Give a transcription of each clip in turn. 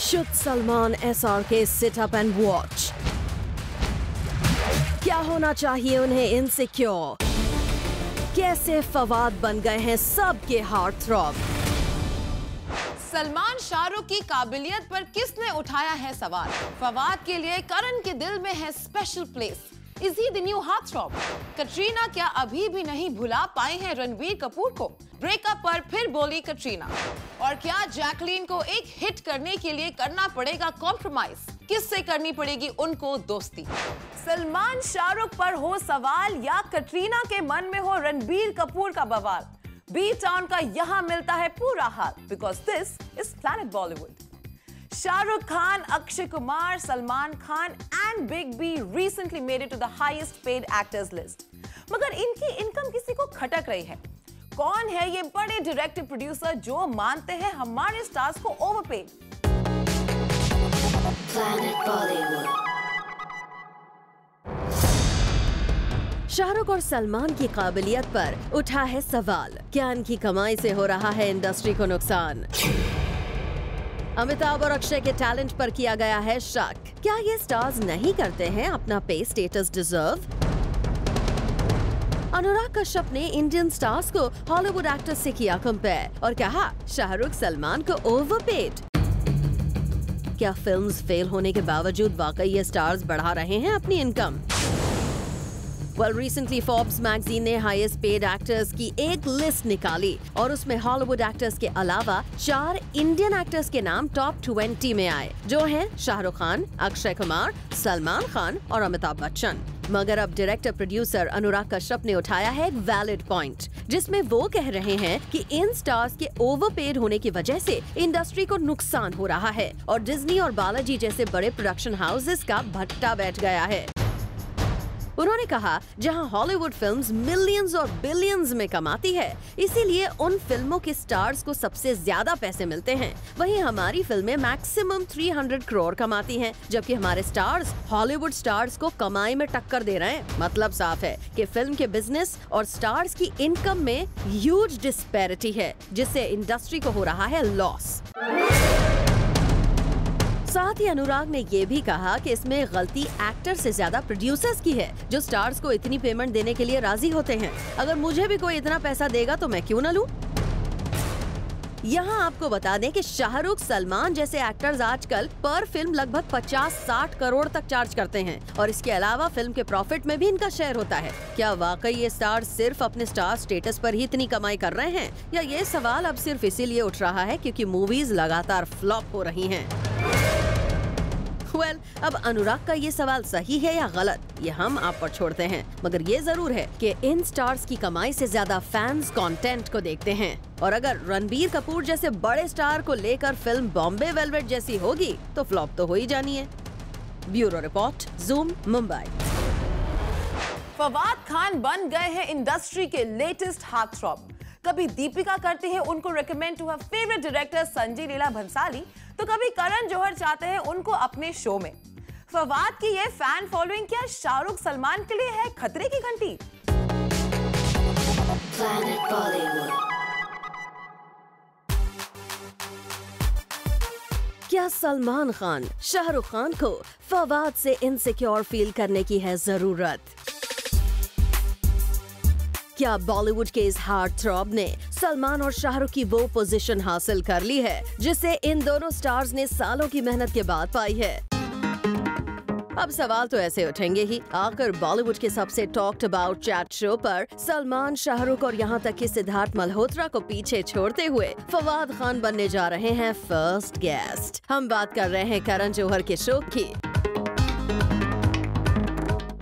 Should Salman SRK sit up and watch? क्या होना चाहिए उन्हें इनसिक्योर? कैसे फवाद बन गए हैं सबके हार्ट थ्रॉब? सलमान शाहरुख की काबिलियत पर किसने उठाया है सवाल? फवाद के लिए करण के दिल में है special place. Is he the new heart throb? Katrina क्या अभी भी नहीं भुला पाए हैं रणबीर कपूर को? ब्रेकअप पर फिर बोली कटरीना। और क्या जैकलीन को एक हिट करने के लिए करना पड़ेगा कॉम्प्रोमाइज? किससे करनी पड़ेगी उनको दोस्ती? सलमान शाहरुख पर हो सवाल या कटरीना के मन में हो रणबीर कपूर का बवाल? बी टाउन का यहां मिलता है पूरा हाल, because this is planet Bollywood. Shahrukh Khan, Akshay Kumar, Salman Khan and big B recently made it to the highest paid actors list. मगर इनकी इनकम किसी को खटक रही है। कौन है ये बड़े डायरेक्टर प्रोड्यूसर जो मानते हैं हमारे स्टार्स को ओवरपेड? प्लैनेट बॉलीवुड। शाहरुख और सलमान की काबिलियत पर उठा है सवाल। क्या इनकी कमाई से हो रहा है इंडस्ट्री को नुकसान? अमिताभ और अक्षय के टैलेंट पर किया गया है शक। क्या ये स्टार्स नहीं करते हैं अपना पे स्टेटस डिजर्व? अनुराग कश्यप ने इंडियन स्टार्स को हॉलीवुड एक्टर्स से किया कंपेयर और कहा शाहरुख सलमान को ओवरपेड। क्या फिल्म्स फेल होने के बावजूद वाकई ये स्टार्स बढ़ा रहे हैं अपनी income? Well, recently Forbes magazine ने हाईएस्ट पेड एक्टर्स की एक लिस्ट निकाली और उसमें हॉलीवुड एक्टर्स के अलावा 4 इंडियन एक्टर्स के नाम टॉप 20 में आए, जो हैं शाहरुख खान, अक्षय कुमार, सलमान खान और अमिताभ बच्चन। मगर अब डायरेक्टर प्रोड्यूसर अनुराग कश्यप ने उठाया है एक वैलिड पॉइंट, जिसमें वो कह रहे हैं कि इन स्टार्स के ओवरपेड होने की वजह से इंडस्ट्री को नुकसान हो रहा है और डिज्नी और बालाजी जैसे बड़े प्रोडक्शन हाउसेस का भट्टा बैठ गया है। उन्होंने कहा जहां हॉलीवुड फिल्म्स मिलियंस और बिलियंस में कमाती है, इसीलिए उन फिल्मों के स्टार्स को सबसे ज्यादा पैसे मिलते हैं। वहीं हमारी फिल्में मैक्सिमम 300 करोड़ कमाती हैं, जबकि हमारे स्टार्स हॉलीवुड स्टार्स को कमाई में टक्कर दे रहे हैं। मतलब साफ है कि फिल्म के बिजनेस और स्टार्स की इनकम में ह्यूज डिस्पैरिटी है, जिससे इंडस्ट्री को हो रहा है लॉस। साथ ही अनुराग ने ये भी कहा कि इसमें गलती एक्टर से ज्यादा प्रोड्यूसर्स की है, जो स्टार्स को इतनी पेमेंट देने के लिए राजी होते हैं। अगर मुझे भी कोई इतना पैसा देगा तो मैं क्यों न लूं? यहाँ आपको बता दें कि शाहरुख, सलमान जैसे एक्टर्स आजकल पर फिल्म लगभग 50-60 करोड़ तक चार्ज करते हैं और इसके अलावा फिल्म के प्रॉफिट में भी इनका शेयर होता है। क्या वाकई ये स्टार सिर्फ अपने स्टार स्टेटस पर ही इतनी कमाई कर रहे हैं, या ये सवाल अब सिर्फ इसीलिए उठ रहा है क्योंकि मूवीज लगातार फ्लॉप हो रही हैं? अब अनुराग का ये सवाल सही है या गलत, ये हम आप पर छोड़ते हैं। मगर ये जरूर है कि इन स्टार्स की कमाई से ज्यादा फैंस कंटेंट को देखते हैं, और अगर रणबीर कपूर जैसे बड़े स्टार को लेकर फिल्म बॉम्बे वेलवेट जैसी होगी तो फ्लॉप तो हो ही जानी है। Bureau report, zoom, Mumbai. Fawad Khan बन गए हैं इंडस्ट्री के लेटेस्ट हार्ट थ्रॉब। कभी दीपिका करती है उनको recommend to her favourite director Sanjay Leela Bhansali, तो कभी करण जौहर चाहते हैं उनको अपने शो में। फवाद की ये फैन फॉलोइंग क्या शाहरुख सलमान के लिए है खतरे की घंटी? प्लैनेट बॉलीवुड। क्या सलमान खान, शाहरुख खान को फवाद से इनसिक्योर फील करने की है जरूरत? क्या बॉलीवुड के इस हार्ट थ्रॉब ने सलमान और शाहरुख की वो पोजीशन हासिल कर ली है जिसे इन दोनों स्टार्स ने सालों की मेहनत के बाद पाई है? अब सवाल तो ऐसे उठेंगे ही, आखिर बॉलीवुड के सबसे टॉक्ड अबाउट चैट शो पर सलमान, शाहरुख और यहाँ तक कि सिद्धार्थ मल्होत्रा को पीछे छोड़ते हुए फवाद खान बनने जा रहे हैं फर्स्ट गेस्ट। हम बात कर रहे हैं करण जौहर के शो की,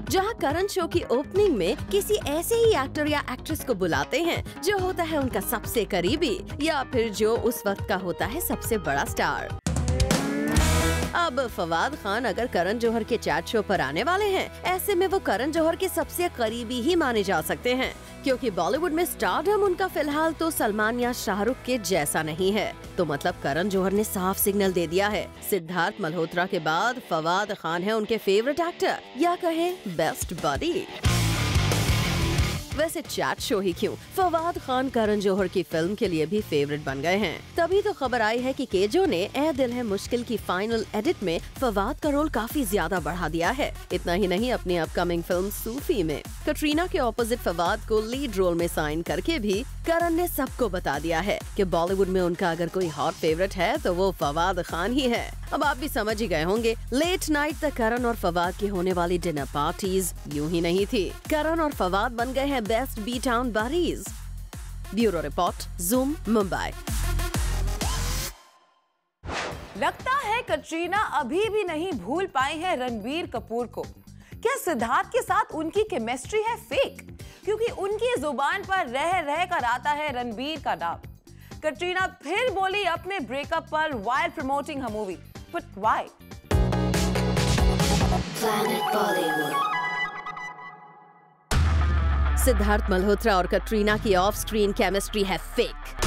जहां करण शो की ओपनिंग में किसी ऐसे ही एक्टर या एक्ट्रेस को बुलाते हैं जो होता है उनका सबसे करीबी, या फिर जो उस वक्त का होता है सबसे बड़ा स्टार। अब फवाद खान अगर करण जौहर के चैट शो पर आने वाले हैं, ऐसे में वो करण जौहर के सबसे करीबी ही माने जा सकते हैं, क्योंकि बॉलीवुड में स्टारडम उनका फिलहाल तो सलमान या शाहरुख के जैसा नहीं है। तो मतलब करण जौहर ने साफ सिग्नल दे दिया है, सिद्धार्थ मल्होत्रा के बाद फवाद खान है उनके फेवरेट एक्टर, या कहें बेस्ट बडी। वैसे चैट शो ही क्यों, फवाद खान करण जौहर की फिल्म के लिए भी फेवरेट बन गए हैं। तभी तो खबर आई है कि केजो ने ए दिल है मुश्किल की फाइनल एडिट में फवाद का रोल काफी ज्यादा बढ़ा दिया है। इतना ही नहीं, अपनी अपकमिंग फिल्म सूफी में कटरीना के ऑपोजिट फवाद को लीड रोल में साइन करके भी करण ने सबको बता दिया है कि बॉलीवुड में उनका अगर कोई हॉट फेवरेट है तो वो फवाद खान ही है। अब आप भी समझ ही गए होंगे, लेट नाइट तक करण और फवाद की होने वाली डिनर पार्टीज यूं ही नहीं थी। करण और फवाद बन गए हैं बेस्ट बी टाउन बारीज। Bureau report, zoom, Mumbai. लगता है कटरीना अभी भी नहीं भूल पाई है रणबीर कपूर को। क्या सिद्धार्थ के साथ उनकी केमिस्ट्री है फेक? क्योंकि उनकी जुबान पर रह रह कर आता है रणबीर का नाम। कटरीना फिर बोली अपने ब्रेकअप पर while promoting her movie. But why? Siddharth Malhotra और कटरीना की ऑफ स्क्रीन केमिस्ट्री है फेक।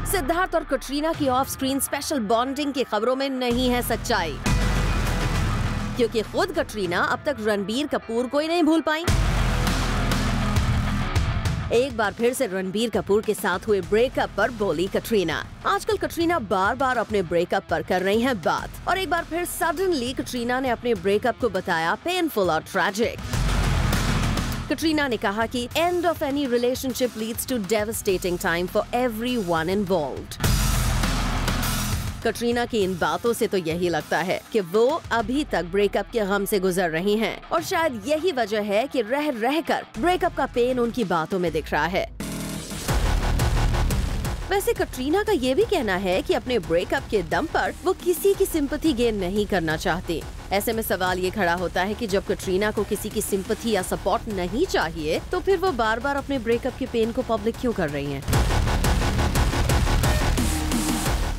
सिद्धार्थ और कटरीना की ऑफ स्क्रीन स्पेशल बॉन्डिंग की खबरों में नहीं है सच्चाई, क्योंकि खुद कटरीना अब तक रणबीर कपूर को ही नहीं भूल पाई। एक बार फिर से रणबीर कपूर के साथ हुए ब्रेकअप पर बोली कटरीना। आजकल कटरीना बार बार अपने ब्रेकअप पर कर रही हैं बात, और एक बार फिर सडनली कटरीना ने अपने ब्रेकअप को बताया पेनफुल और ट्रैजिक। कटरीना ने कहा कि end of any relationship leads to devastating time for everyone involved. Katrina की इन बातों से तो यही लगता है कि वो अभी तक ब्रेकअप के गम से गुजर रही हैं, और शायद यही वजह है कि रह रहकर ब्रेकअप का पेन उनकी बातों में दिख रहा है। वैसे कटरीना का ये भी कहना है कि अपने ब्रेकअप के दम पर वो किसी की सिंपैथी गेन नहीं करना चाहती। ऐसे में सवाल ये खड़ा होता है कि जब कटरीना को किसी की सिंपैथी या सपोर्ट नहीं चाहिए, तो फिर वो बार बार अपने ब्रेकअप के पेन को पब्लिक क्यों कर रही हैं?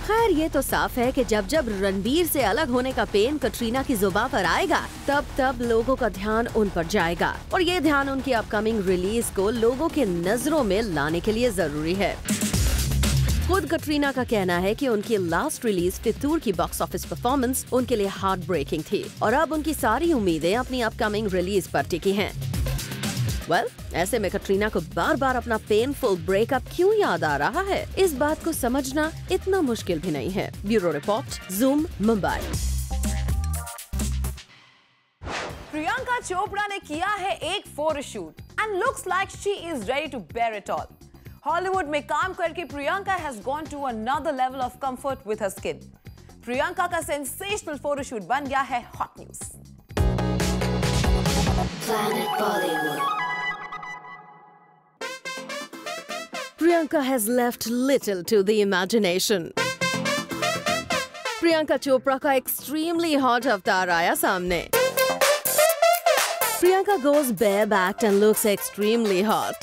खैर, ये तो साफ है कि जब जब रणबीर से अलग होने का पेन कटरीना की जुबान पर आएगा, तब तब लोगों का ध्यान उन पर जाएगा, और ये ध्यान उनकी अपकमिंग रिलीज को लोगों के नजरों में लाने के लिए जरूरी है। खुद कटरीना का कहना है कि उनकी लास्ट रिलीज फितूर की बॉक्स ऑफिस परफॉर्मेंस उनके लिए हार्ट ब्रेकिंग थी, और अब उनकी सारी उम्मीदें अपनी अपकमिंग रिलीज पर टिकी हैं। ऐसे में कटरीना को बार बार अपना पेनफुल ब्रेकअप क्यों याद आ रहा है, इस बात को समझना इतना मुश्किल भी नहीं है। Bureau report, zoom, Mumbai. Priyanka Chopra ने किया है एक photoshoot and looks like she is ready to bare it all. Hollywood में काम करके Priyanka has gone to another level of comfort with her skin. Priyanka का सेंसेशनल फोटोशूट बन गया है hot news. Priyanka has left little to the imagination. Priyanka Chopra का extremely hot अवतार आया सामने। Priyanka goes barebacked and looks extremely hot.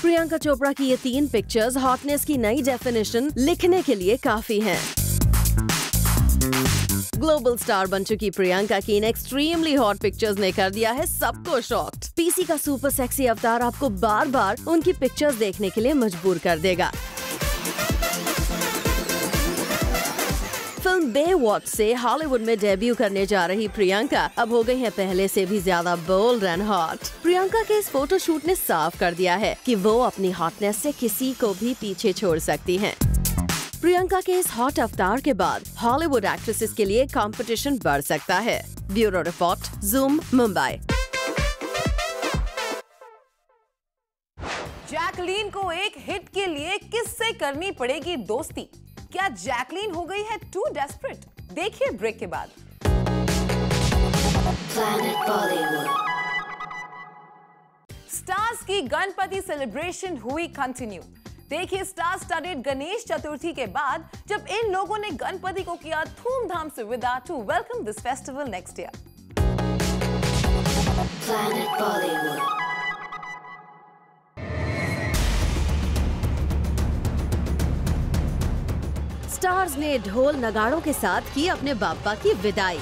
Priyanka Chopra की ये 3 पिक्चर्स हॉटनेस की नई डेफिनेशन लिखने के लिए काफी हैं। ग्लोबल स्टार बन चुकी प्रियंका की इन एक्सट्रीमली हॉट पिक्चर्स ने कर दिया है सबको शॉक्ड। पीसी का सुपर सेक्सी अवतार आपको बार बार उनकी पिक्चर्स देखने के लिए मजबूर कर देगा। फिल्म बेवॉच से हॉलीवुड में डेब्यू करने जा रही प्रियंका अब हो गई है पहले से भी ज्यादा बोल्ड एंड हॉट। प्रियंका के इस फोटोशूट ने साफ कर दिया है कि वो अपनी हॉटनेस से किसी को भी पीछे छोड़ सकती हैं। प्रियंका के इस हॉट अवतार के बाद हॉलीवुड एक्ट्रेसेस के लिए कंपटीशन बढ़ सकता है। Bureau report, zoom, Mumbai. Jacqueline को एक हिट के लिए किससे करनी पड़ेगी दोस्ती? क्या जैकलीन हो गई है टू डेस्परेट? देखिए ब्रेक के बाद। स्टार्स की गणपति सेलिब्रेशन हुई कंटिन्यू। देखिए स्टार स्टडेड गणेश चतुर्थी के बाद जब इन लोगों ने गणपति को किया धूमधाम से विदा to welcome this festival next year. Stars ने ढोल नगाड़ों के साथ की अपने बाप्पा की विदाई।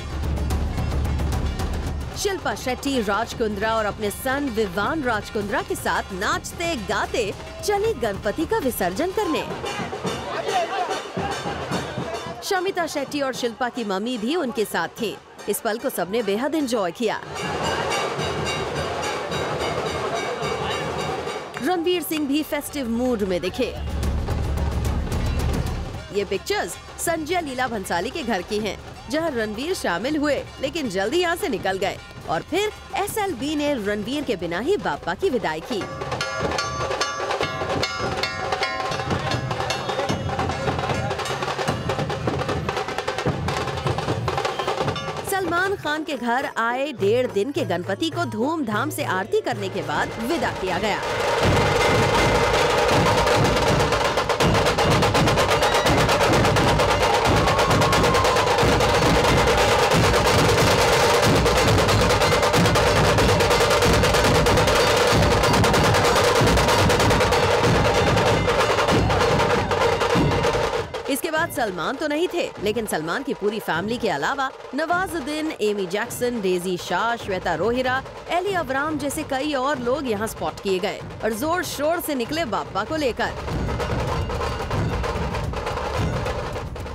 शिल्पा शेट्टी, राज कुंद्रा और अपने सन विवान राज कुंद्रा के साथ नाचते गाते चली गणपति का विसर्जन करने। शमिता शेट्टी और शिल्पा की मम्मी भी उनके साथ थी। इस पल को सबने बेहद एंजॉय किया। रणवीर सिंह भी फेस्टिव मूड में दिखे। ये पिक्चर्स संजय लीला भंसाली के घर की हैं, जहां रणवीर शामिल हुए लेकिन जल्दी यहाँ से निकल गए और फिर SLB ने रणवीर के बिना ही बाप्पा की विदाई की। सलमान खान के घर आए 1.5 दिन के गणपति को धूमधाम से आरती करने के बाद विदा किया गया। इसके बाद सलमान तो नहीं थे, लेकिन सलमान की पूरी फैमिली के अलावा Nawazuddin, Amy Jackson, Daisy Shah, Shweta Rohira, Ali Abram जैसे कई और लोग यहाँ स्पॉट किए गए और जोर शोर से निकले बाप्पा को लेकर।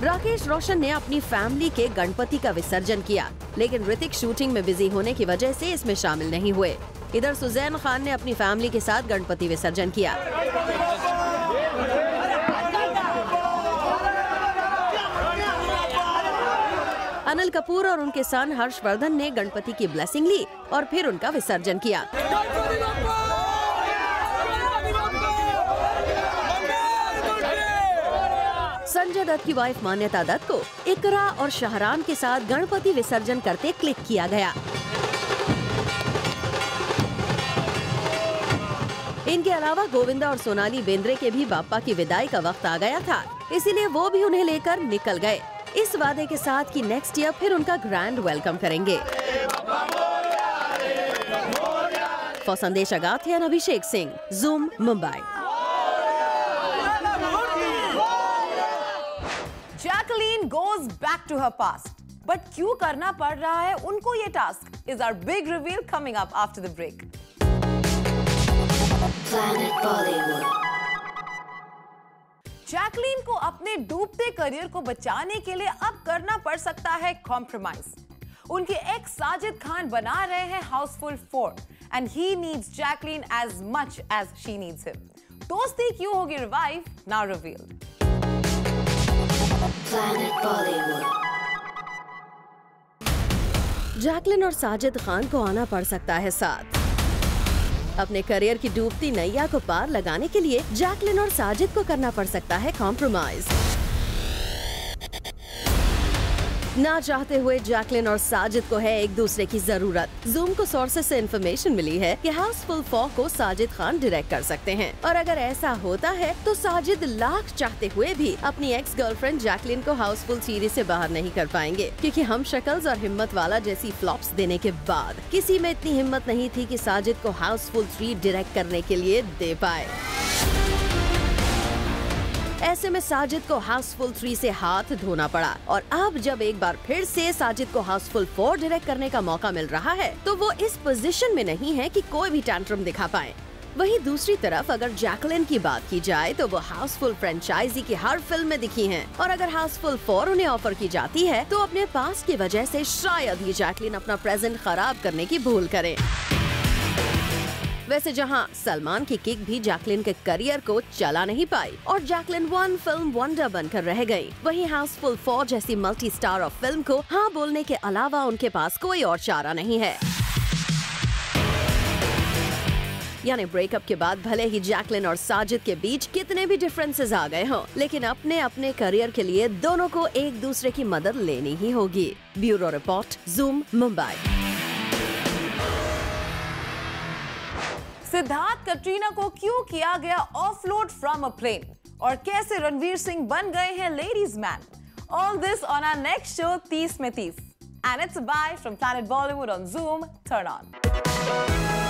राकेश रोशन ने अपनी फैमिली के गणपति का विसर्जन किया, लेकिन ऋतिक शूटिंग में बिजी होने की वजह से इसमें शामिल नहीं हुए। इधर सुजैन खान ने अपनी फैमिली के साथ गणपति विसर्जन किया। अनिल कपूर और उनके सन हर्षवर्धन ने गणपति की ब्लेसिंग ली और फिर उनका विसर्जन किया। संजय दत्त की वाइफ मान्यता दत्त को इकरा और शाहरान के साथ गणपति विसर्जन करते क्लिक किया गया। इनके अलावा गोविंदा और सोनाली बेंद्रे के भी बाप्पा की विदाई का वक्त आ गया था, इसीलिए वो भी उन्हें लेकर निकल गए, इस वादे के साथ कि नेक्स्ट ईयर फिर उनका ग्रैंड वेलकम करेंगे। For Sandesh Agathe and Abhishek Singh, zoom, Mumbai. Jacqueline goes back to her past, but क्यों करना पड़ रहा है उनको ये task? Is our big reveal coming up after the break? Planet Bollywood. Jacqueline को अपने डूबते करियर को बचाने के लिए अब करना पड़ सकता है कॉम्प्रोमाइज। उनके एक्स साजिद खान बना रहे हैं Housefull 4 and he needs Jacqueline as much as she needs him. दोस्ती क्यों होगी revive? Now revealed. Planet Bollywood. Jacqueline और साजिद खान को आना पड़ सकता है साथ। अपने करियर की डूबती नैया को पार लगाने के लिए जैकलिन और साजिद को करना पड़ सकता है कॉम्प्रोमाइज। ना चाहते हुए जैकलिन और साजिद को है एक दूसरे की जरूरत। जूम को सोर्सेस से इंफॉर्मेशन मिली है कि हाउसफुल 4 को साजिद खान डायरेक्ट कर सकते हैं और अगर ऐसा होता है तो साजिद लाख चाहते हुए भी अपनी एक्स गर्लफ्रेंड जैकलिन को हाउसफुल सीरीज से बाहर नहीं कर पाएंगे, क्योंकि हम शक्ल्स और हिम्मत वाला जैसी फ्लॉप्स देने के बाद किसी में इतनी हिम्मत नहीं थी कि साजिद को हाउसफुल 3 डायरेक्ट करने के लिए दे पाए। ऐसे में साजिद को हाउसफुल 3 से हाथ धोना पड़ा और अब जब एक बार फिर से साजिद को हाउसफुल 4 डायरेक्ट करने का मौका मिल रहा है तो वो इस पोजीशन में नहीं है कि कोई भी टैंट्रम दिखा पाए। वहीं दूसरी तरफ अगर जैकलिन की बात की जाए तो वो हाउसफुल फ्रेंचाइजी की हर फिल्म में दिखी हैं और अगर हाउसफुल 4 उन्हें ऑफर की जाती है तो अपने पास की वजह से शायद ही जैकलिन अपना प्रेजेंट खराब करने की भूल करे। वैसे जहां सलमान की किक भी जैकलिन के करियर को चला नहीं पाई और जैकलिन 1 फिल्म वंडर बनकर रह गई, वहीं हाउसफुल 4 जैसी मल्टी स्टार ऑफ फिल्म को हाँ बोलने के अलावा उनके पास कोई और चारा नहीं है। यानी ब्रेकअप के बाद भले ही जैकलिन और साजिद के बीच कितने भी डिफरेंसेस आ गए हों, लेकिन अपने अपने करियर के लिए दोनों को एक दूसरे की मदद लेनी ही होगी। Bureau report, zoom, Mumbai. Siddharth Katrina को क्यों किया गया ऑफलोड फ्रॉम अ प्लेन और कैसे रणवीर सिंह बन गए हैं ladies man? All this on our next show 30 में 30 and it's bye from Planet Bollywood on Zoom. Turn on.